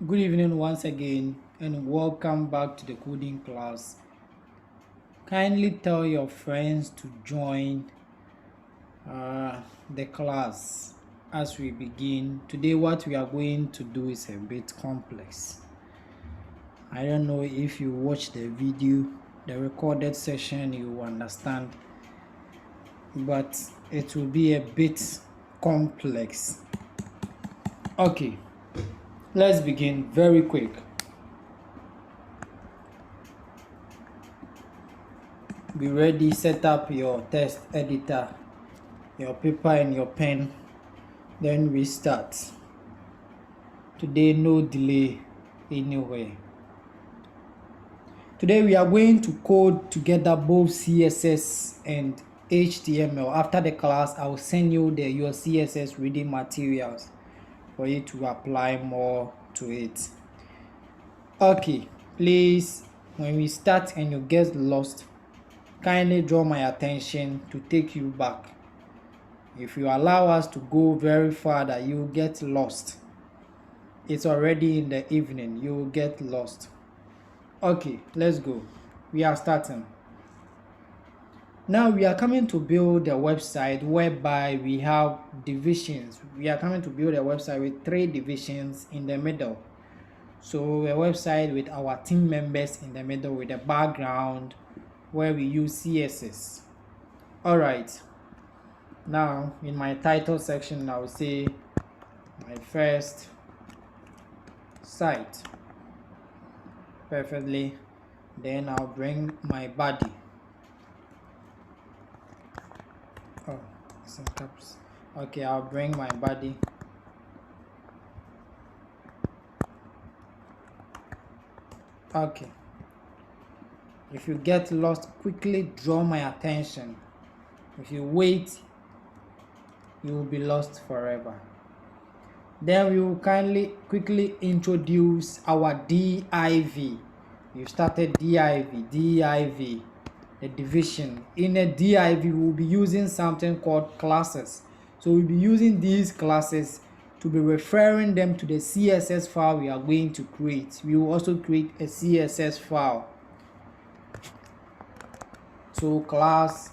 Good evening once again and welcome back to the coding class. Kindly tell your friends to join the class as we begin. Today what we are going to do is a bit complex. I don't know if you watch the video, the recorded session, you will understand, but it will be a bit complex. Okay, let's begin very quick. Be ready, set up your text editor, your paper and your pen, then we start. Today no delay anywhere. Today we are going to code together both CSS and HTML. After the class, I will send you your CSS reading materials for you to apply more to it. Okay, please, when we start and you get lost, kindly draw my attention to take you back. If you allow us to go very far that you get lost, it's already in the evening, you will get lost. Okay, let's go. We are starting. Now we are coming to build a website whereby we have divisions. We are coming to build a website with 3 divisions in the middle. So a website with our team members in the middle with a background where we use CSS. Alright, now in my title section I will say my first site. Perfectly. Then I'll bring my body. Oh, some caps. Okay, I'll bring my body. Okay. If you get lost, quickly draw my attention. If you wait, you will be lost forever. Then we will quickly introduce our div. You started div, the division. In a div, we will be using something called classes. So we'll be using these classes to be referring them to the CSS file we are going to create. We will also create a CSS file. So class,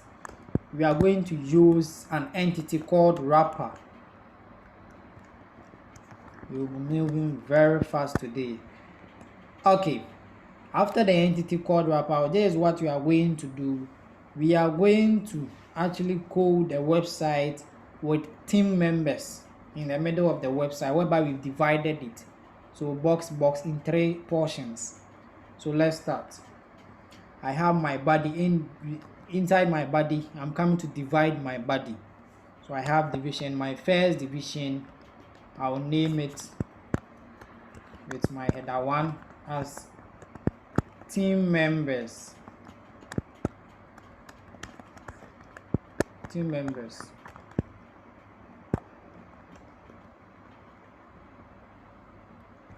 we are going to use an entity called wrapper. We will be moving very fast today. Okay, after the entity called wrapper, this is what we are going to do. We are going to actually code the website with team members in the middle of the website, whereby we've divided it. So box in 3 portions. So let's start. I have my body inside my body. I'm coming to divide my body. So I have division. My first division, I'll name it with my header 1 as team members.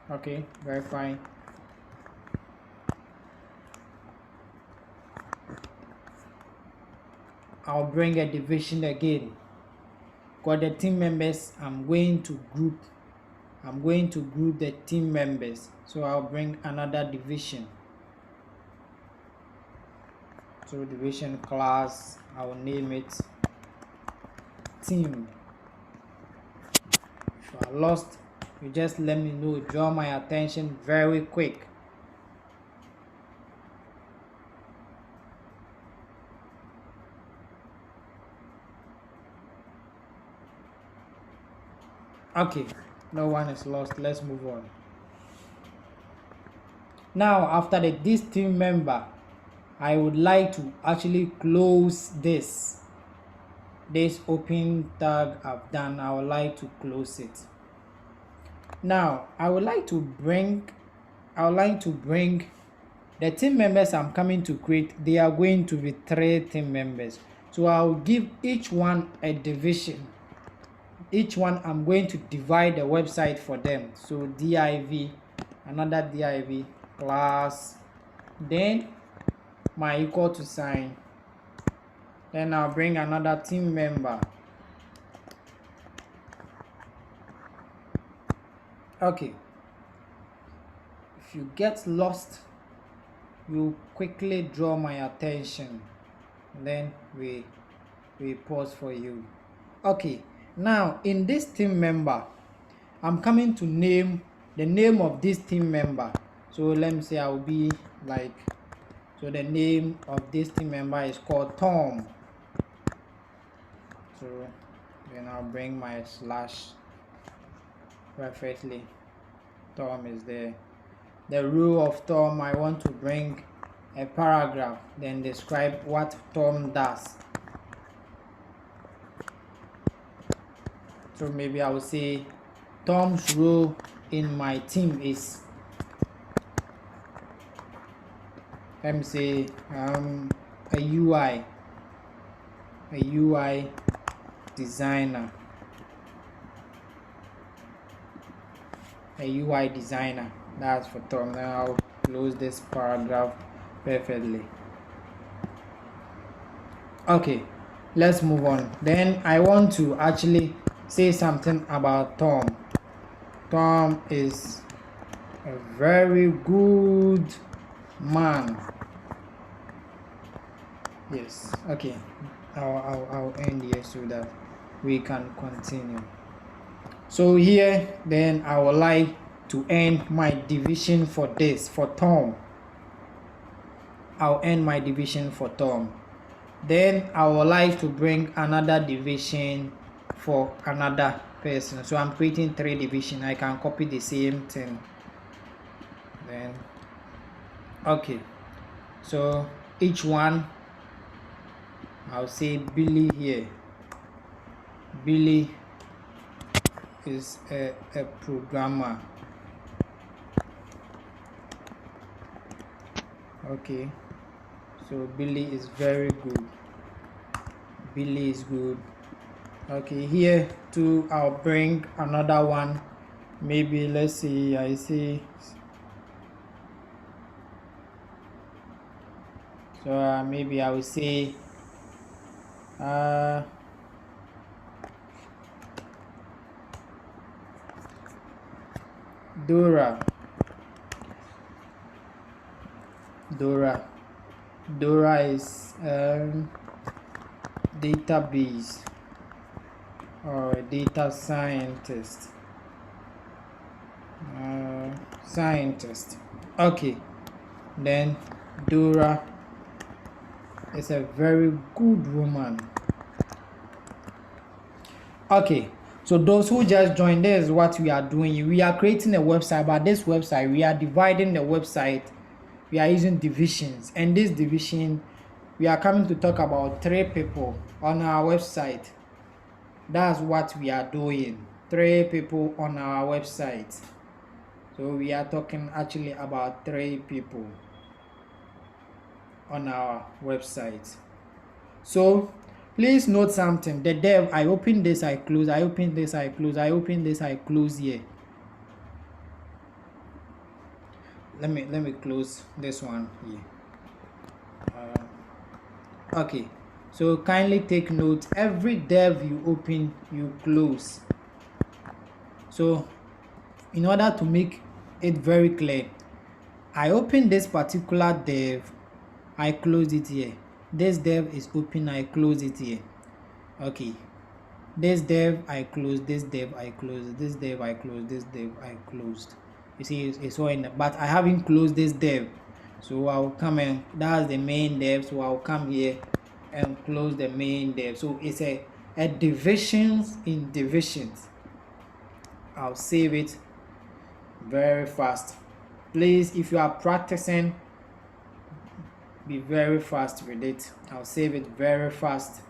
Okay, very fine. I'll bring a division again. Got the team members, I'm going to group the team members. So I'll bring another division. So division class, I will name it team. If you are lost, you just let me know. Draw my attention very quick. Okay, no one is lost. Let's move on. Now, after this team member, I would like to actually close this open tag I've done. I would like to close it. Now, I would like to bring the team members I'm coming to create. They are going to be 3 team members. So I'll give each one a division. Each one I'm going to divide the website for them. So div, another div class, then my equal to sign. Then I'll bring another team member. Okay, if you get lost, you quickly draw my attention, then we pause for you. Okay, now in this team member, I'm coming to name the name of this team member. So let me say I'll be like, so the name of this team member is called Tom. So then I'll bring my slash perfectly. Tom is there. The role of Tom, I want to bring a paragraph, then describe what Tom does. So maybe I will say Tom's role in my team is, let me say, a UI designer. A UI designer. That's for Tom. Now I'll close this paragraph perfectly. Okay, let's move on. Then I want to actually say something about Tom. Tom is a very good man. Yes. Okay, I'll end here so that we can continue. So here, then I would like to end my division for this, for Tom. I'll end my division for Tom. Then I would like to bring another division for another person. So I'm creating 3 divisions. I can copy the same thing. Then, okay. So each one, I'll say Billy here. Billy is a programmer. Okay, so Billy is very good. Billy is good. Okay, here too I'll bring another one. Maybe let's see, I see. So maybe I will say Dora is database or a data scientist. Okay, then Dora is a very good woman. Okay, so those who just joined, this is what we are doing. We are creating a website, but this website, we are dividing the website. We are using divisions, and this division, we are coming to talk about 3 people on our website. That's what we are doing. 3 people on our website. So we are talking actually about 3 people on our website. So please note something. The dev, I open this, I close, I open this, I close, I open this, I close here. Let me close this one here. Okay, so kindly take note, every dev you open, you close. So in order to make it very clear, I open this particular dev, I close it here. This dev is open, I close it here. Okay, this dev I close, this dev I close, this dev I close, this dev I closed. You see, it's all in the, but I haven't closed this dev, so I'll come and that's the main dev, so I'll come here and close the main dev. So it's a divisions in divisions. I'll save it very fast. Please, if you are practicing, be very fast with it. I'll save it very fast,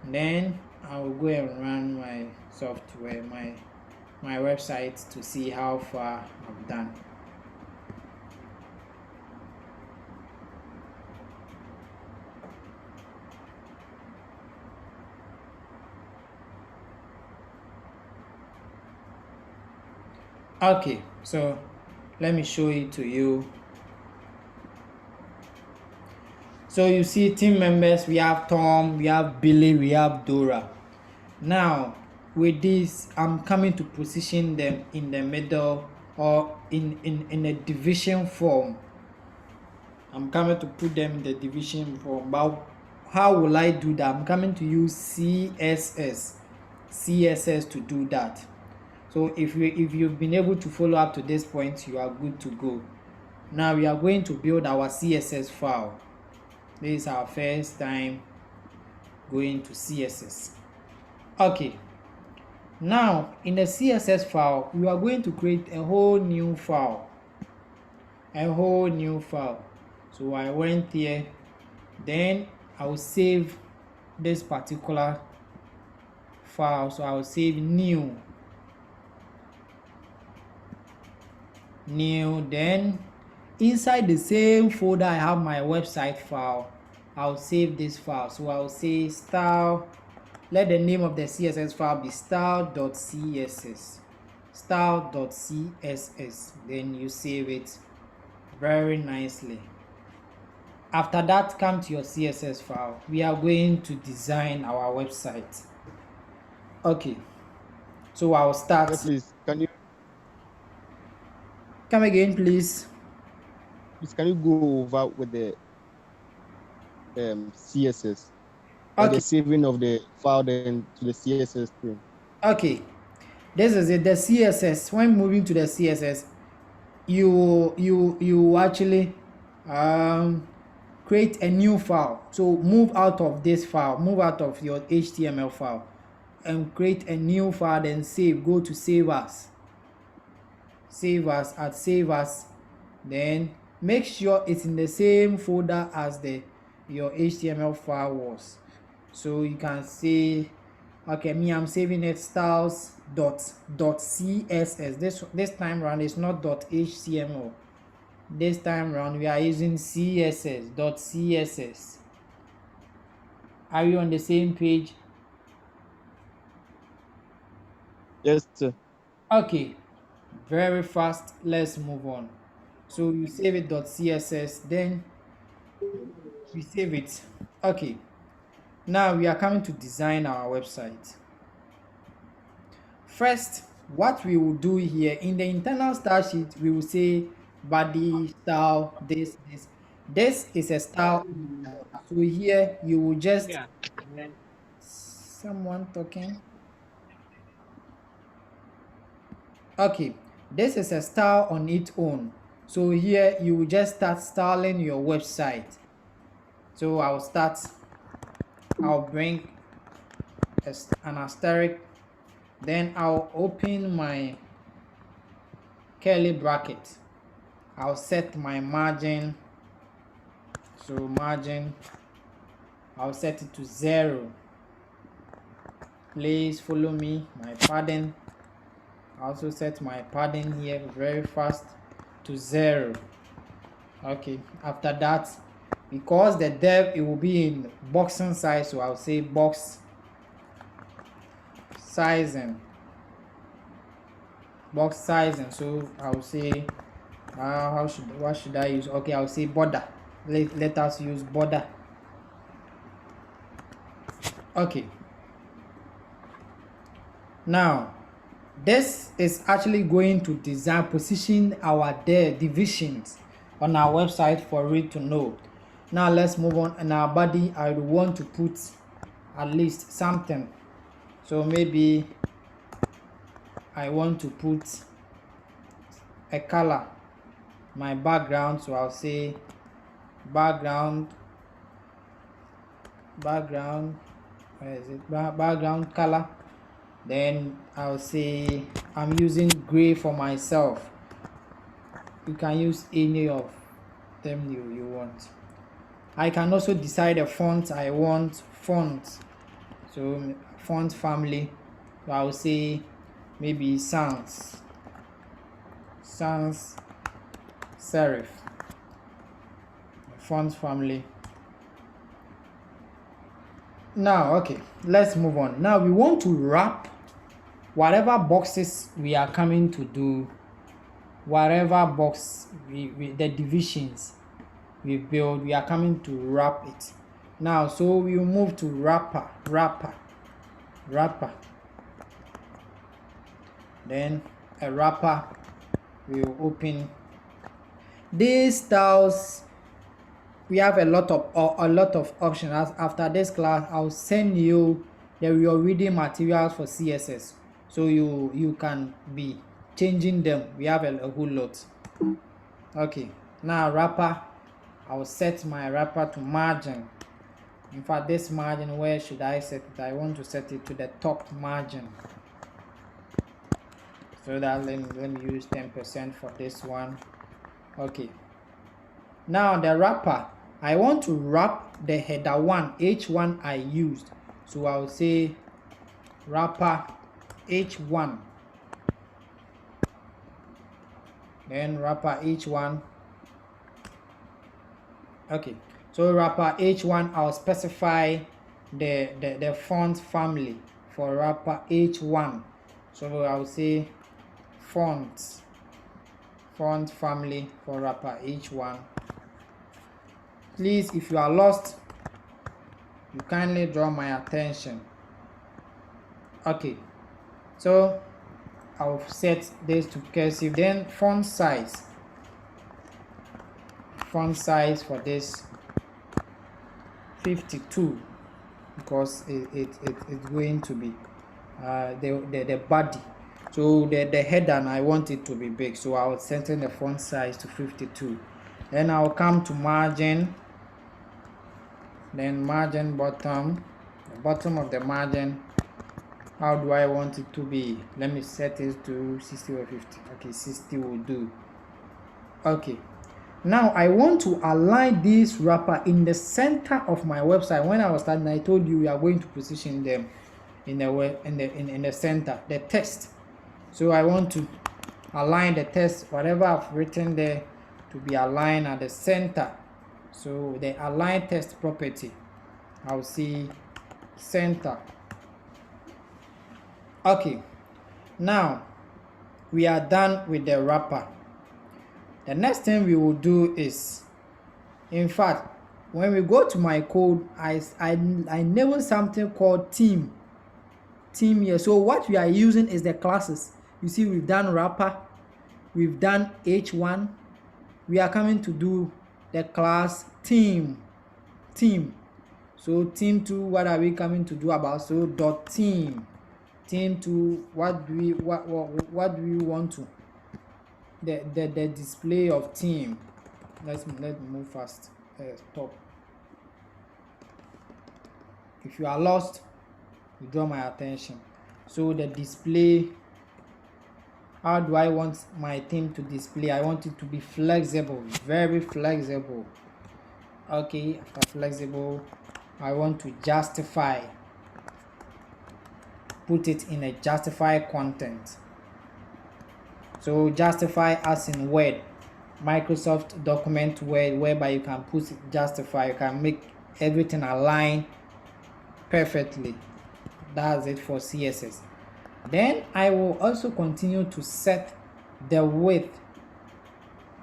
then I will go and run my software, my website, to see how far I've done. Okay, so let me show it to you. So you see team members, we have Tom, we have Billy, we have Dora. Now with this, I'm coming to position them in the middle or in a division form. I'm coming to put them in the division form. But how will I do that? I'm coming to use CSS to do that. So if you've been able to follow up to this point, you are good to go. Now we are going to build our CSS file. This is our first time going to CSS. Okay, now in the CSS file we are going to create a whole new file. So I went here, then I will save this particular file. So I will save new, then inside the same folder I have my website file. I'll save this file. So I'll say style, let the name of the CSS file be style.css, then you save it very nicely. After that, come to your CSS file. We are going to design our website. Okay, so I'll start. Please, can you come again, please? Please, can you go over with the CSS? Okay. The saving of the file then to the CSS thing. Okay, this is it. The CSS. When moving to the CSS, you actually create a new file. So move out of this file, move out of your HTML file, and create a new file. Then save. Go to save as. Then make sure it's in the same folder as your HTML file was. So you can say, okay, I'm saving it styles.css. This time around it's not .html. This time around we are using css.css. Are you on the same page? Yes, sir. Okay, very fast. Let's move on. So you save it .css, then we save it. Okay, now we are coming to design our website. First, what we will do here in the internal style sheet, we will say body style, this is a style. So here you will just someone talking. Okay, this is a style on its own. So here you will just start styling your website. So I'll bring an asterisk, then I'll open my curly bracket. I'll set my margin. So margin, I'll set it to 0. Please follow me. My padding, I also set my padding here very fast to 0. Okay, after that, because the div it will be in boxing size, so I'll say box sizing. So I'll say what should I use? Okay, I'll say border. Let us use border. Okay, now this is actually going to position our divisions on our website for it to know. Now let's move on. In our body, I would want to put at least something. So maybe I want to put a color, my background. So I'll say background, where is it? Background color. Then I'll say I'm using gray for myself. You can use any of them you want. I can also decide a font I want. So font family, so I'll say maybe sans serif font family. Now okay, let's move on. Now we want to wrap whatever boxes we are coming to do, whatever box the divisions we build, we are coming to wrap it. Now so we will move to wrapper, then a wrapper we will open these styles. We have a lot of options. After this class, I'll send you your reading materials for CSS, so you can be changing them. We have a whole lot. Okay, now wrapper. I'll set my wrapper to margin. In fact, this margin, where should I set it? I want to set it to the top margin, so that let me use 10% for this one. Okay, now the wrapper, I want to wrap the header one, h1 I used, so I'll say wrapper h1, then wrapper h1. Okay, so wrapper h1, I'll specify the font family for wrapper h1, so I'll say font family for wrapper h1. Please, if you are lost, you kindly draw my attention. Okay, so I'll set this to cursive. Then font size for this 52, because it's going to be the body, so the header, and I want it to be big, so I will set the font size to 52. Then I'll come to margin, then margin bottom, the bottom of the margin. How do I want it to be? Let me set it to 60 or 50. Okay, 60 will do. Okay, now I want to align this wrapper in the center of my website. When I was starting, I told you we are going to position them in the center, the text. So I want to align the text, whatever I've written there, to be aligned at the center. So the align text property, I'll see center. Okay, now we are done with the wrapper. The next thing we will do is, in fact, when we go to my code, I named something called team here. So what we are using is the classes. You see, we've done wrapper, we've done h1, we are coming to do the class team. So team 2, what are we coming to do about? So dot team 2, what do we want to, the display of team. Let me move fast. Stop. If you are lost, you draw my attention. So the display, how do I want my theme to display? I want it to be flexible, very flexible. Okay, after flexible, I want to justify, put it in a justify content. So justify as in Word, Microsoft document Word, whereby you can put justify, you can make everything align perfectly. That's it for CSS. Then I will also continue to set the width,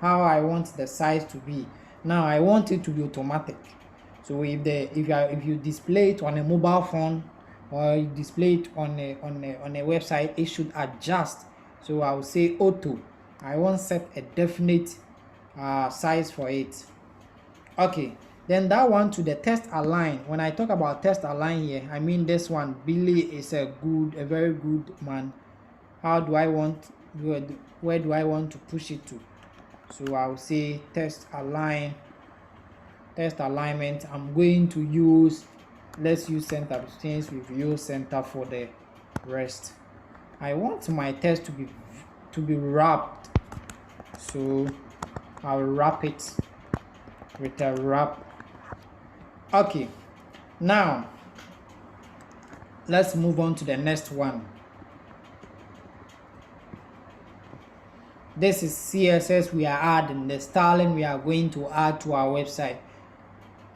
how I want the size to be. Now I want it to be automatic. So if you display it on a mobile phone, or you display it on a website, it should adjust. So I will say auto. I won't set a definite size for it. Okay, then that one to the text align. When I talk about text align here, I mean this one. Billy is a very good man. How do I want, where do I want to push it to? So I'll say text align, text alignment. I'm going to use, let's use center, since we've used center for the rest. I want my text to be wrapped, so I'll wrap it with a wrap. Okay, now let's move on to the next one. This is CSS. We are adding the styling we are going to add to our website.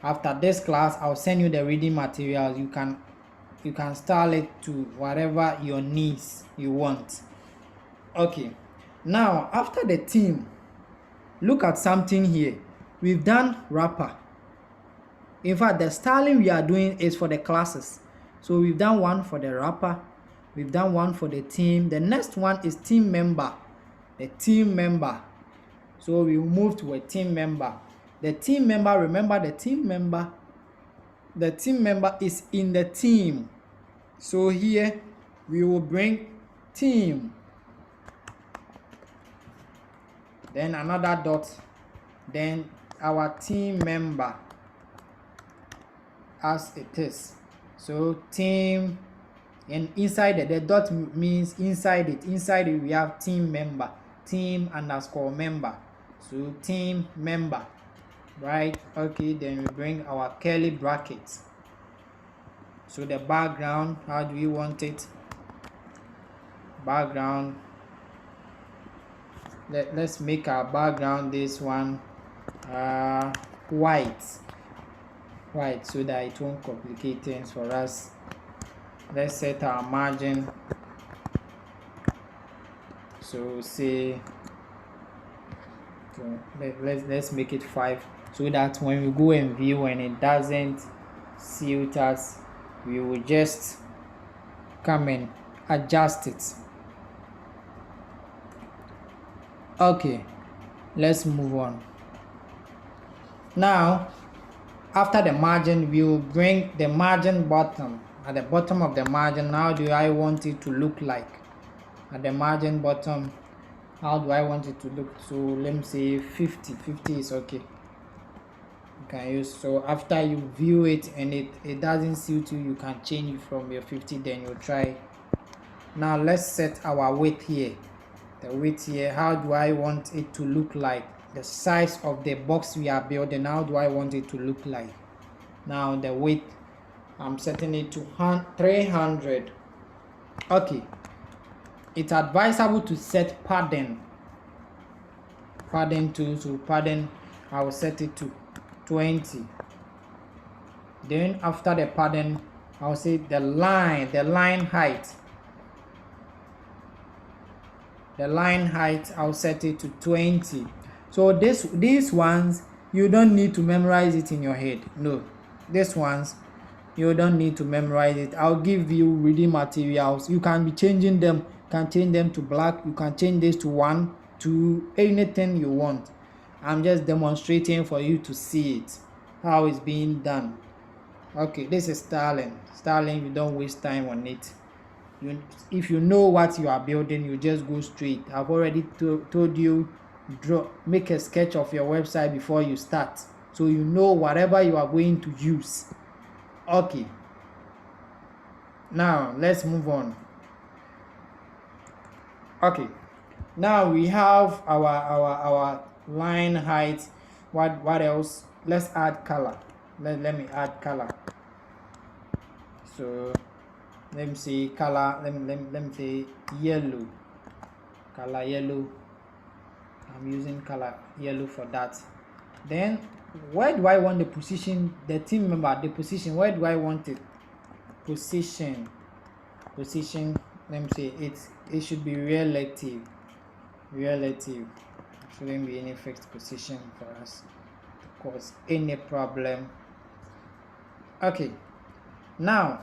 After this class, I'll send you the reading materials. You can style it to whatever your needs you want. Okay, now after the theme, look at something here. We've done wrapper. In fact, the styling we are doing is for the classes. So we've done one for the wrapper, we've done one for the theme. The next one is team member. the team member. So we will move to a team member. The team member, remember the team member is in the team. So here we will bring team, then another dot, then our team member as it is. So team, and inside the dot means inside it we have team member, team underscore member. So team member, right? Okay, then we bring our curly brackets. So the background, how do we want it? Background, let's make our background this one white, so that it won't complicate things for us. Let's set our margin, so say let's make it 5, so that when we go and view and it doesn't suit us, we will just come and adjust it. Okay, let's move on. Now after the margin, we will bring the margin bottom. At the bottom of the margin, how do I want it to look like? At the margin bottom, how do I want it to look? So let me say 50 is okay. You can use, so after you view it and it doesn't suit you, you can change it from your 50, then you try. Now let's set our width here. The width here, how do I want it to look like? The size of the box we are building, how do I want it to look like? Now the width, I'm setting it to 300. Okay, it's advisable to set padding too. So padding, I will set it to 20. Then after the padding, I'll say the line height. The line height, I'll set it to 20. So these ones, you don't need to memorize it in your head. No, these ones, you don't need to memorize it. I'll give you reading materials. You can be changing them. You can change them to black. You can change this to 1, to anything you want. I'm just demonstrating for you to see it, how it's being done. Okay, this is styling. You don't waste time on it. If you know what you are building, you just go straight. I've already told you, make a sketch of your website before you start, so you know whatever you are going to use. Okay, now let's move on. Okay, now we have our line height. What else? Let's add color. Let me add color. So let me see color. Let me say yellow. Color yellow. I'm using color yellow for that. Then where do I want the position? The team member, the position. Where do I want it? Position. Let me say it should be relative. Shouldn't be any fixed position for us to cause any problem. Okay, now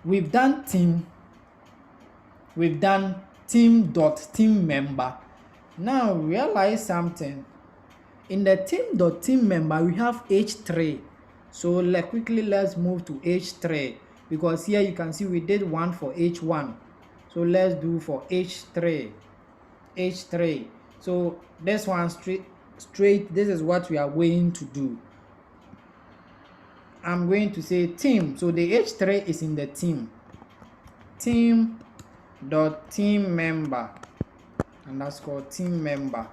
we've done team dot team member. Now realize something. In the team member, we have h3. So let's move to h3, because here you can see we did one for h1. So let's do for h3. So this one straight, this is what we are going to do. I'm going to say team. So the h3 is in the team dot team member underscore team member.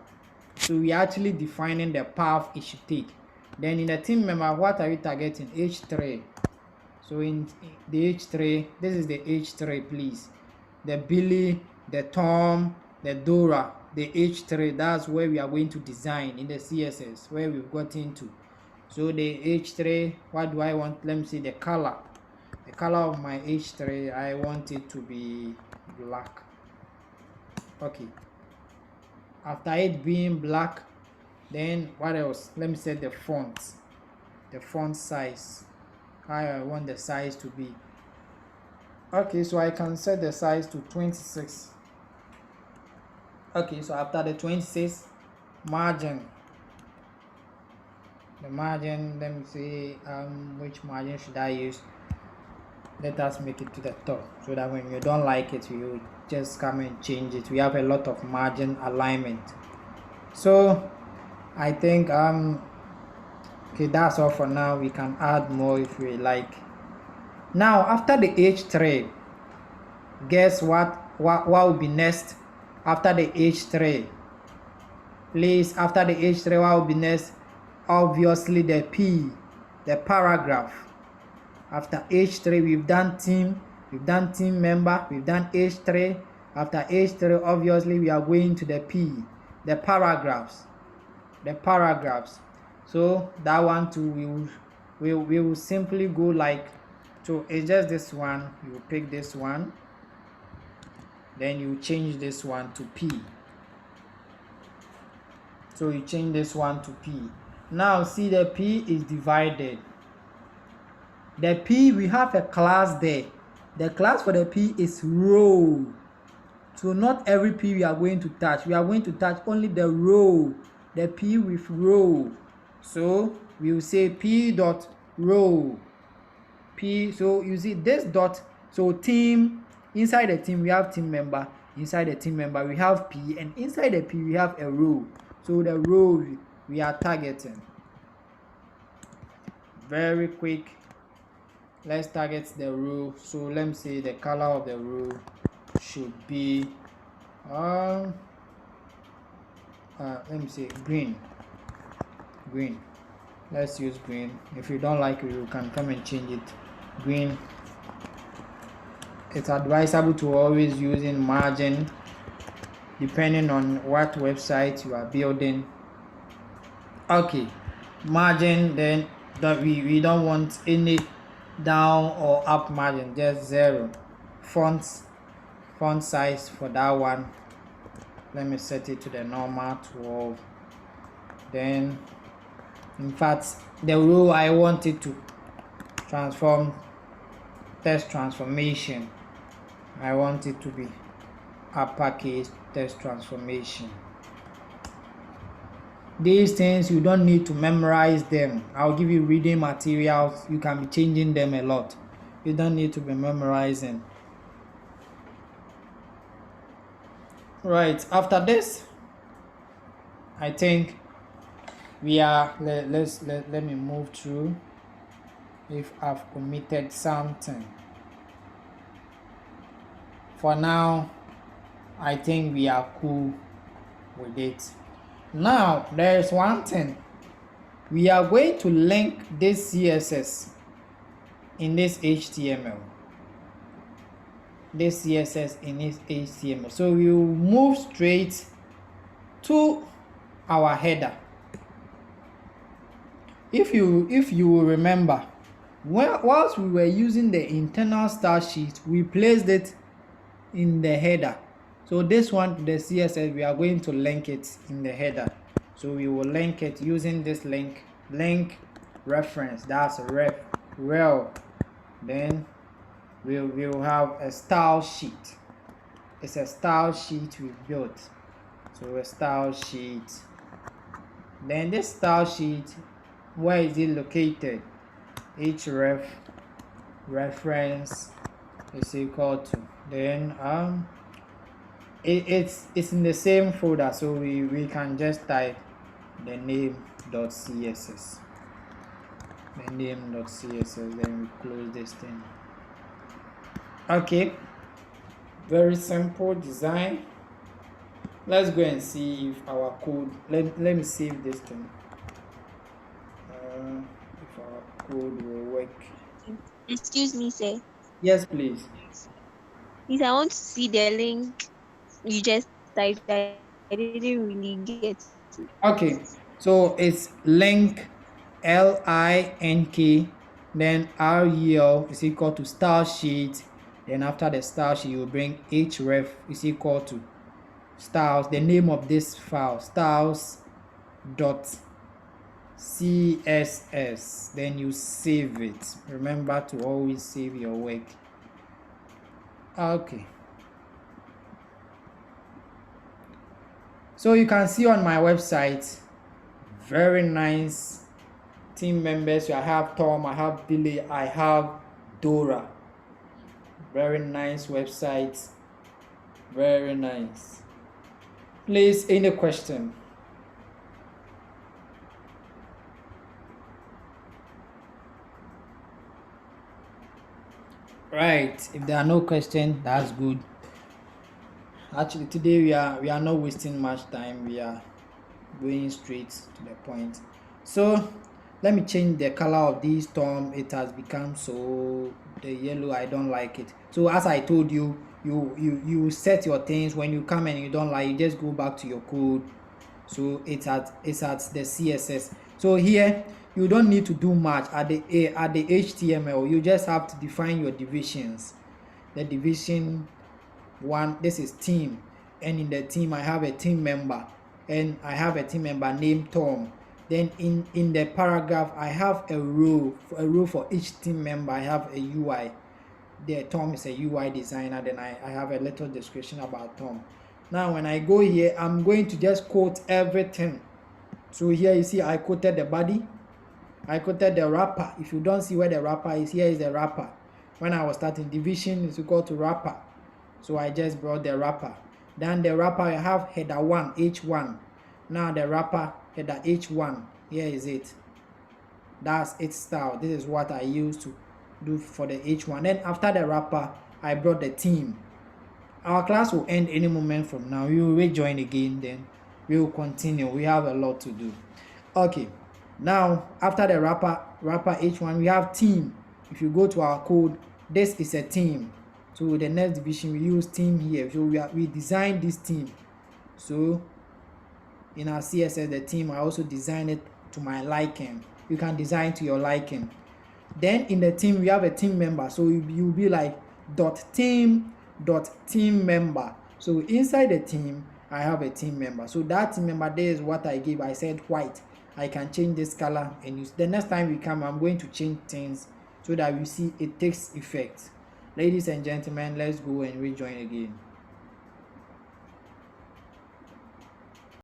So we are actually defining the path it should take. Then in the team member, what are we targeting? h3. So in the h3, this is the h3, please. The Billy, the Tom, the Dora, the h3, that's where we are going to design in the CSS, where we've got into. So the h3, what do I want? Let me see the color. The color of my h3, I want it to be black. Okay, after it being black, then what else? Let me set the font size, how I want the size to be. Okay, so I can set the size to 26. Okay, so after the 26 margin, the margin, let me see which margin should I use. Let us make it to the top so that when you don't like it, you just come and change it. We have a lot of margin alignment. So I think okay, that's all for now. We can add more if we like. Now after the H3, guess what will be next after the H3? Please, after the H3, what will be next? Obviously the P, the paragraph. After H3, we've done team member, we've done H3. After H3, obviously we are going to the P, the paragraphs. So that one too, we will simply go like, so it's just this one. You pick this one, then you change this one to P. So you change this one to P. Now see, the P is divided. The P, we have a class there. The class for the P is row. So not every P we are going to touch. We are going to touch only the row. The P with row. So we will say P dot row. P, so you see this dot, so team, inside the team we have team member, inside the team member we have P, and inside the P we have a row. So the row we are targeting. Very quick, let's target the row. So let me say the color of the row should be let me say green. Let's use green. If you don't like it, you can come and change it. Green. It's advisable to always use in margin depending on what website you are building. Okay, margin, then that we don't want any down or up margin, just 0. Font size for that one, let me set it to the normal 12. Then in fact the row I want it to transform, text transformation, I want it to be uppercase text transformation. These things you don't need to memorize them. I'll give you reading materials, you can be changing them a lot. You don't need to be memorizing. Right, after this I think we are, let me move through if I've omitted something. For now I think we are cool with it. Now there's one thing, we are going to link this CSS in this HTML, this CSS in this HTML. So we will move straight to our header. If you will remember, whilst we were using the internal style sheet, we placed it in the header. So this one, the CSS, we are going to link it in the header. So we will link it using this link reference, that's rel. Then we will have a style sheet. It's a style sheet we built. So a style sheet. Then this style sheet, where is it located? href reference is equal to, then it's in the same folder, so we can just type the name.css, then we close this thing. Okay, very simple design. Let's go and see if our code, let me save this thing, if our code will work. Excuse me, sir. Yes, please. Please, I want to see the link you just typed. I didn't really get it. Okay, so it's link link, then rel is equal to style sheet, then after the style sheet you bring href is equal to styles, the name of this file, styles dot css, then you save it. Remember to always save your work. Okay, So you can see on my website, very nice team members. I have Tom, I have Billy, I have Dora. Very nice website, very nice. Please, any question? Right, if there are no questions, that's good. Actually, today we are not wasting much time. We are going straight to the point. So let me change the color of this storm. It has become so the yellow. I don't like it. So as I told you, you set your things. When you come and you don't like, you just go back to your code. So it's at the CSS. So here you don't need to do much at the HTML. You just have to define your divisions. The division one, this is team, and in the team I have a team member, and I have a team member named Tom. Then in the paragraph I have a row for each team member. I have a UI. The Tom is a UI designer. Then I have a little description about Tom. Now when I go here, I'm going to just quote everything. So here you see I quoted the body, I quoted the wrapper. If you don't see where the wrapper is, here is the wrapper. When I was starting, division is equal to wrapper. So I just brought the wrapper. Then the wrapper, I have header 1, H1. Now the wrapper, header H1. Here is it. That's its style. This is what I used to do for the H1. Then after the wrapper, I brought the theme. Our class will end any moment from now. We will rejoin again, then we will continue. We have a lot to do. Okay. Now, after the wrapper H1, we have theme. If you go to our code, this is a theme. So the next division, we use theme here. So we designed this theme. So in our CSS, the theme, I also designed it to my liking. You can design to your liking. Then in the theme, we have a team member. So you'll be like .team member. So inside the team, I have a team member. So that team member, there is what I gave. I said white. I can change this color and use. The next time we come, I'm going to change things so that we see it takes effect. Ladies and gentlemen, let's go and rejoin again.